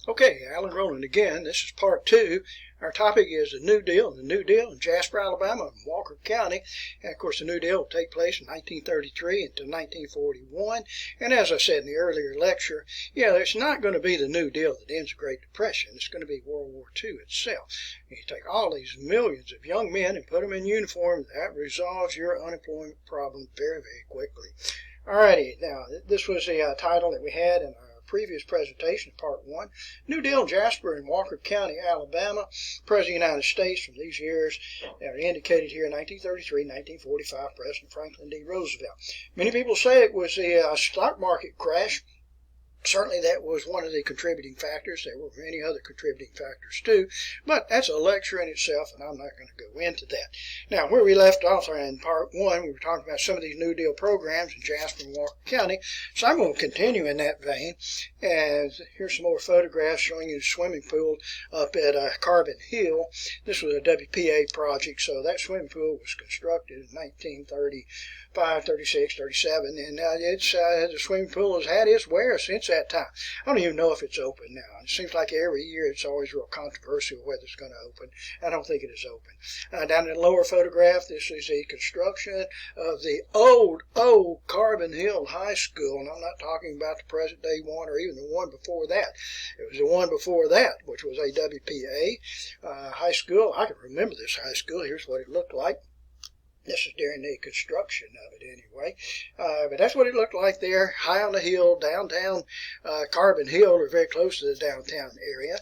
Okay, Alan Rowland again. This is part two. Our topic is the New Deal, in Jasper, Alabama, and Walker County. And of course, the New Deal will take place from 1933 until 1941. And as I said in the earlier lecture, it's not going to be the New Deal that ends the Great Depression. It's going to be World War II itself. And you take all these millions of young men and put them in uniform, that resolves your unemployment problem very, very quickly. Alrighty, now this was the title that we had in our previous presentation, part one. New Deal, Jasper and Walker County, Alabama. President of the United States from these years that are indicated here: 1933, 1945, President Franklin D. Roosevelt. Many people say it was the stock market crash. Certainly that was one of the contributing factors. There were many other contributing factors too, but that's a lecture in itself, and I'm not going to go into that. Now, where we left off in part one, we were talking about some of these New Deal programs in Jasper and Walker County, so I'm going to continue in that vein. And here's some more photographs showing you the swimming pool up at Carbon Hill. This was a WPA project, so that swimming pool was constructed in 1935, 36, 37, and the swimming pool has had its wear since that time. I don't even know if it's open now. It seems like every year it's always real controversial whether it's going to open. I don't think it is open. Down in the lower photograph, this is the construction of the old Carbon Hill High School, and I'm not talking about the present day one or even the one before that. It was the one before that, which was a WPA high school. I can remember this high school. Here's what it looked like. This is during the construction of it anyway. But that's what it looked like there, high on the hill, downtown Carbon Hill, or very close to the downtown area.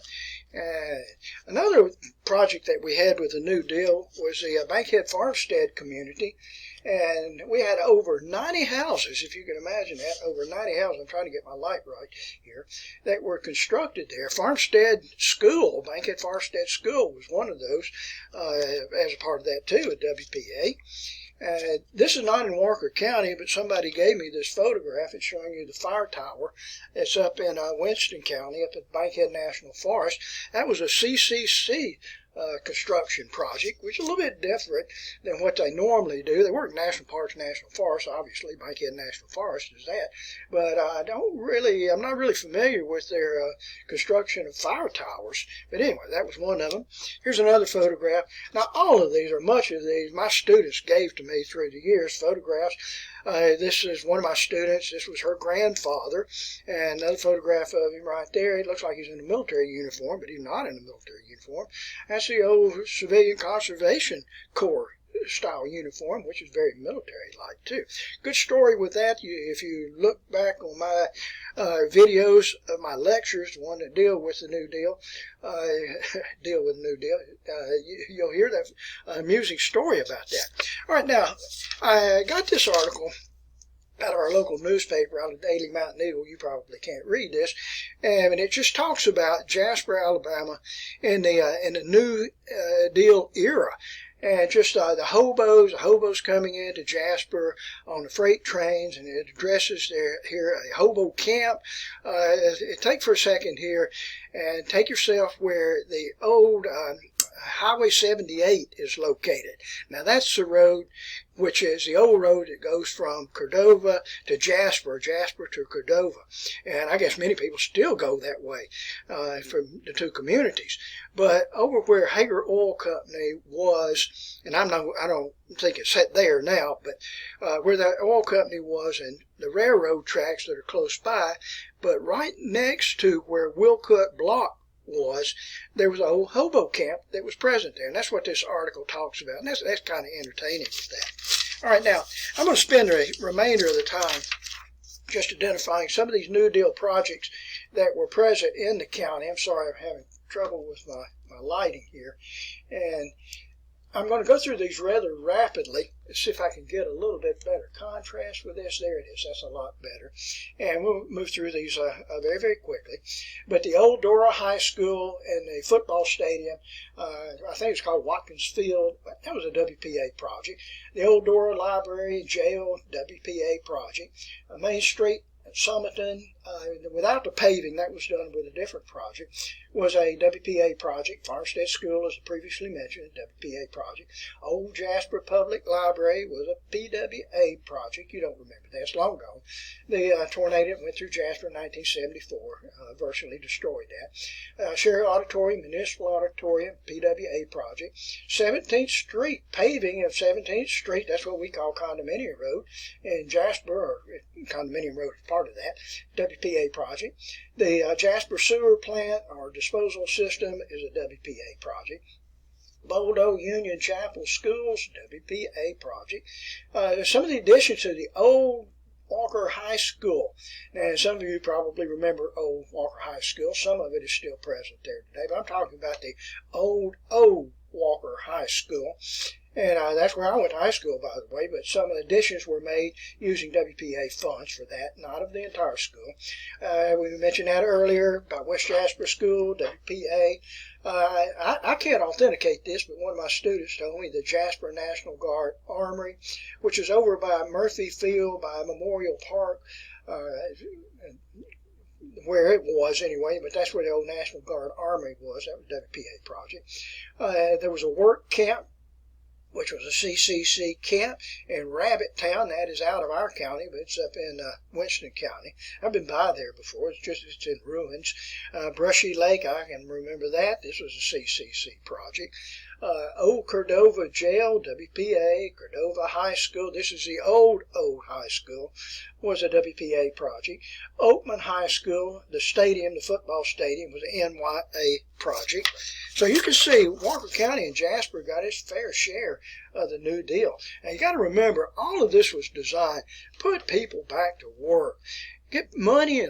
Another project that we had with the New Deal was the Bankhead Farmstead community. And we had over 90 houses, if you can imagine that, over 90 houses. I'm trying to get my light right here, that were constructed there. Farmstead School, Bankhead Farmstead School was one of those, as a part of that too, at WPA. This is not in Walker County, but somebody gave me this photograph. It's showing you the fire tower. It's up in Winston County, up at Bankhead National Forest. That was a CCC construction project, which is a little bit different than what they normally do. They work National Parks, National Forests, obviously. Bankhead National Forest is that. But I'm not really familiar with their construction of fire towers. But anyway, that was one of them. Here's another photograph. Now, all of these, or much of these, my students gave to me through the years, photographs. This is one of my students. This was her grandfather. And another photograph of him right there. It looks like he's in a military uniform, but he's not in a military uniform. That's the old Civilian Conservation Corps style uniform, which is very military-like too. Good story with that. If you look back on my videos of my lectures, the one that deal with the New Deal, you'll hear that amusing story about that. All right, now I got this article out of our local newspaper, out of the Daily Mountain Eagle. You probably can't read this, and it just talks about Jasper, Alabama, in the New Deal era. And just the hobos coming into Jasper on the freight trains, and it addresses here a hobo camp. Take for a second here and take yourself where the old Highway 78 is located. Now that's the road, which is the old road that goes from Cordova to Jasper to Cordova. And I guess many people still go that way from the two communities. But over where Hager Oil Company was, and I don't think it's set there now, but where that oil company was and the railroad tracks that are close by, but right next to where Wilcutt Block was, there was an old hobo camp that was present there, and that's what this article talks about, and that's kind of entertaining with that. All right, now I'm going to spend the remainder of the time just identifying some of these New Deal projects that were present in the county. I'm sorry, I'm having trouble with my lighting here, and I'm going to go through these rather rapidly. Let's see if I can get a little bit better contrast with this. There it is. That's a lot better. And we'll move through these very, very quickly. But the old Dora High School and the football stadium, I think it's called Watkins Field. That was a WPA project. The old Dora Library, jail, WPA project. Main Street, Summerton, without the paving, that was done with a different project, was a WPA project. Farmstead School, as previously mentioned, a WPA project. Old Jasper Public Library was a PWA project. You don't remember that. It's long gone. The tornado that went through Jasper in 1974 virtually destroyed that. Sheriff Auditorium, Municipal Auditorium, PWA project. 17th Street, paving of 17th Street, that's what we call Condominium Road. In Jasper, or Condominium Road is part of that, WPA project. The Jasper Sewer Plant or Disposal System is a WPA project. Boldo Union Chapel Schools, WPA project. Some of the additions to the old Walker High School. Now, some of you probably remember old Walker High School. Some of it is still present there today, but I'm talking about the old Walker High School. And that's where I went to high school, by the way, but some additions were made using WPA funds for that, not of the entire school. We mentioned that earlier about West Jasper School, WPA. I can't authenticate this, but one of my students told me the Jasper National Guard Armory, which is over by Murphy Field, by Memorial Park, where it was anyway, but that's where the old National Guard Armory was. That was a WPA project. There was a work camp, which was a CCC camp in Rabbit Town. That is out of our county, but it's up in Winston County. I've been by there before. It's in ruins. Brushy Lake, I can remember that. This was a CCC project. Old Cordova Jail, WPA, Cordova High School. This is the old high school. Was a WPA project. Oakman High School, the stadium, the football stadium, was an NYA project. So you can see Walker County and Jasper got its fair share of the New Deal. And you got to remember, all of this was designed to put people back to work. Get money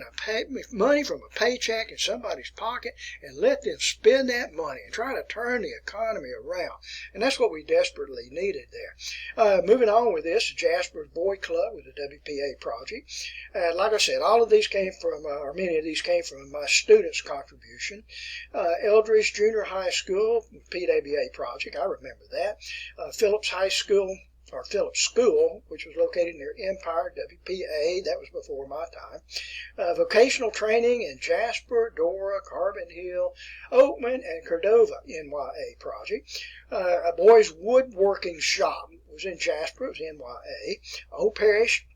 money from a paycheck in somebody's pocket and let them spend that money and try to turn the economy around. And that's what we desperately needed there. Moving on with this, Jasper's Boy Club was a WPA project. Like I said, all of these came from, or many of these came from my students' contribution. Eldridge Junior High School, PWA project, I remember that. Phillips High School, or Phillips School, which was located near Empire, WPA. That was before my time. Vocational training in Jasper, Dora, Carbon Hill, Oakman, and Cordova, NYA project. A boys' woodworking shop was in Jasper. It was NYA. Old Parish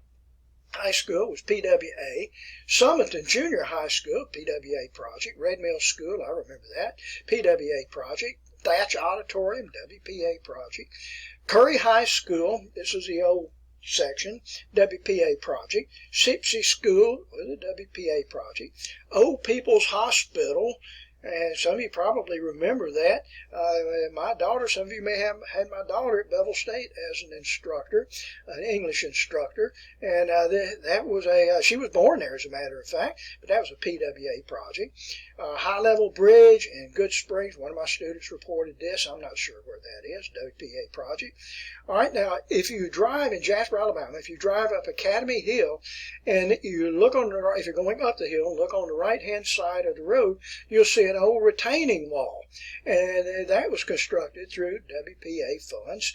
High School was PWA. Summerton Junior High School, PWA project. Red Mill School, I remember that, PWA project. Thatch Auditorium, WPA project. Curry High School, this is the old section, WPA project. Sipsey School was a WPA project. Old People's Hospital, and some of you probably remember that. My daughter, some of you may have had my daughter at Bevel State as an instructor, an English instructor, and that was she was born there as a matter of fact, but that was a PWA project. High Level Bridge in Good Springs, one of my students reported this. I'm not sure where that is, WPA project. All right, now, if you drive in Jasper, Alabama, if you drive up Academy Hill, and you look on the right, if you're going up the hill, look on the right-hand side of the road, you'll see an old retaining wall, and that was constructed through WPA funds.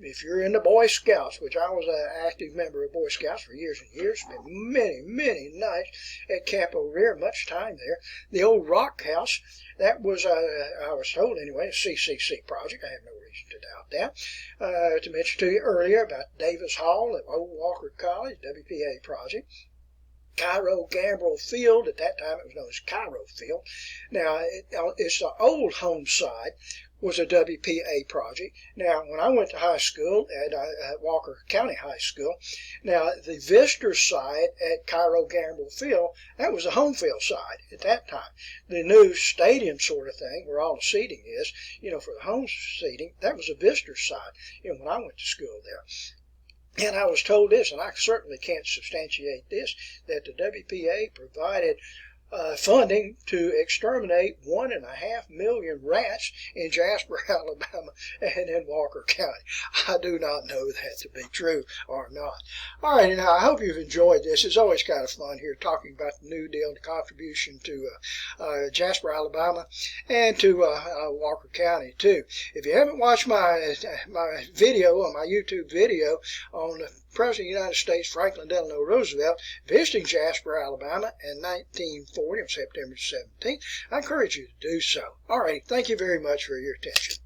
If you're in the Boy Scouts, which I was an active member of Boy Scouts for years and years, spent many, many nights at Camp O'Rear, much time there. The old Rock House, that was, I was told anyway, a CCC project. I have no reason to doubt that. To mention to you earlier about Davis Hall at Old Walker College, WPA project. Cairo Gambrel Field, at that time it was known as Cairo Field. Now, it's the old home side, was a WPA project. Now, when I went to high school at Walker County High School, now the visitor side at Cairo Gambrel Field, that was the home field side at that time. The new stadium sort of thing, where all the seating is, for the home seating, that was the visitor side, when I went to school there. And I was told this, and I certainly can't substantiate this, that the WPA provided funding to exterminate 1.5 million rats in Jasper, Alabama, and in Walker County. I do not know that to be true or not. All right, now I hope you've enjoyed this. It's always kind of fun here talking about the New Deal and the contribution to Jasper, Alabama, and to Walker County too. If you haven't watched my video on my YouTube video on the President of the United States, Franklin Delano Roosevelt, visiting Jasper, Alabama in 1940 on September 17th. I encourage you to do so. All right, thank you very much for your attention.